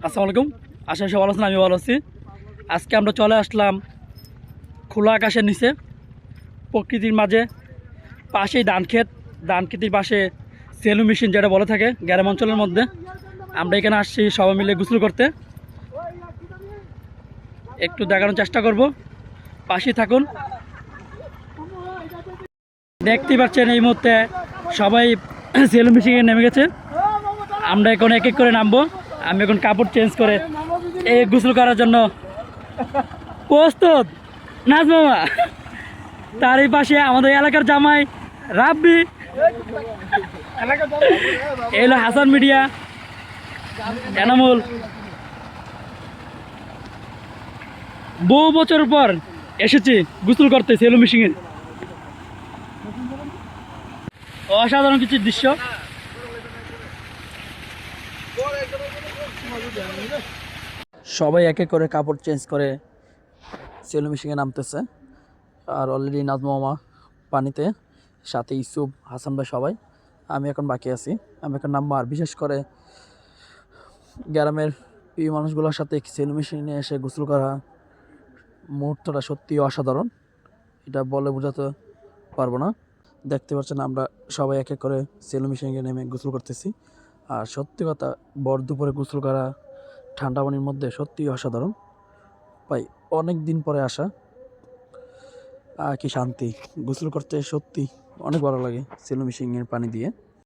আসসালামু আলাইকুম। আশা করি সব ভালো আছেন, আমি ভালো আছি। আজকে আমরা চলে আসলাম খোলা আকাশের নিচে, প্রকৃতির মাঝে। পাশেই ধান খেতের পাশে সেলু মেশিন যেটা বলে থাকে গ্রাম অঞ্চলের মধ্যে। আমরা এখানে আসছি সবাই মিলে গোসল করতে। একটু দেখানোর চেষ্টা করব, পাশেই থাকুন। দেখতেই পাচ্ছেন এই মুহূর্তে সবাই সেলু মেশিনে নেমে গেছে। আমরা এখন এক এক করে নামবো। আমি এখন কাপড় চেঞ্জ করে এই গোসল করার জন্য প্রস্তুত। নাজ মামা, তার এই পাশে আমাদের এলাকার জামাই রাব্বি, এলো হাসান মিডিয়া, এনামুল। বহু বছর পর এসেছি গোসল করতে সেলু মেশিনে। অসাধারণ কিছু দৃশ্য। সবাই এক এক করে কাপড় চেঞ্জ করে সেলু মেশিনে নামতেছে। আর অলরেডি নাজমা মামা পানিতে, সাথে ইসুফ, হাসান ভাই সবাই। আমি এখন বাকি আছি, আমি এখন নামবো। আর বিশেষ করে গ্রামের এই মানুষগুলোর সাথে সেলু মেশিনে এসে গোসল করা মুহূর্তটা সত্যি অসাধারণ, এটা বলে বোঝাতে পারবো না। দেখতে পাচ্ছেন আমরা সবাই এক এক করে সেলু মেশিনে নেমে গোসল করতেছি। আর সত্যি কথা, ভর দুপুরে গোসল করা ঠান্ডা পানির মধ্যে সত্যিই অসাধারণ। ভাই অনেক দিন পরে আসা, কি শান্তি! গোসল করতে সত্যি অনেক ভালো লাগে সেলু মেশিনের পানি দিয়ে।